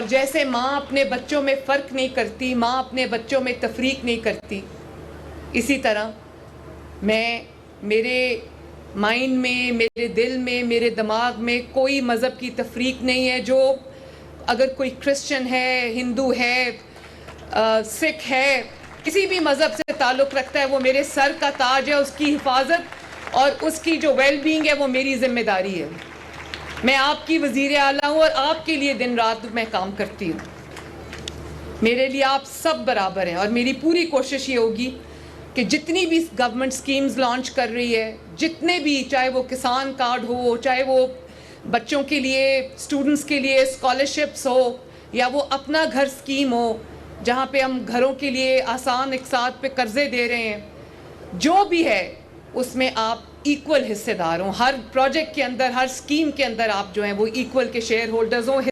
और जैसे माँ अपने बच्चों में फ़र्क नहीं करती, माँ अपने बच्चों में तफरीक नहीं करती, इसी तरह मैं मेरे माइंड में, मेरे दिल में, मेरे दिमाग में कोई मज़हब की तफरीक नहीं है। जो अगर कोई क्रिश्चियन है, हिंदू है, सिख है, किसी भी मज़हब से ताल्लुक़ रखता है, वो मेरे सर का ताज है। उसकी हिफाजत और उसकी जो वेलबींग है वो मेरी ज़िम्मेदारी है। मैं आपकी वज़ीर आला हूँ और आपके लिए दिन रात मैं काम करती हूँ। मेरे लिए आप सब बराबर हैं और मेरी पूरी कोशिश ये होगी कि जितनी भी गवर्नमेंट स्कीम्स लॉन्च कर रही है, जितने भी, चाहे वो किसान कार्ड हो, चाहे वो बच्चों के लिए, स्टूडेंट्स के लिए स्कॉलरशिप्स हो, या वो अपना घर स्कीम हो जहाँ पे हम घरों के लिए आसान इक़सात पे कर्ज़े दे रहे हैं, जो भी है उसमें आप इक्वल हिस्सेदार हों। हर प्रोजेक्ट के अंदर, हर स्कीम के अंदर आप जो हैं वो इक्वल के शेयर होल्डर्स हों।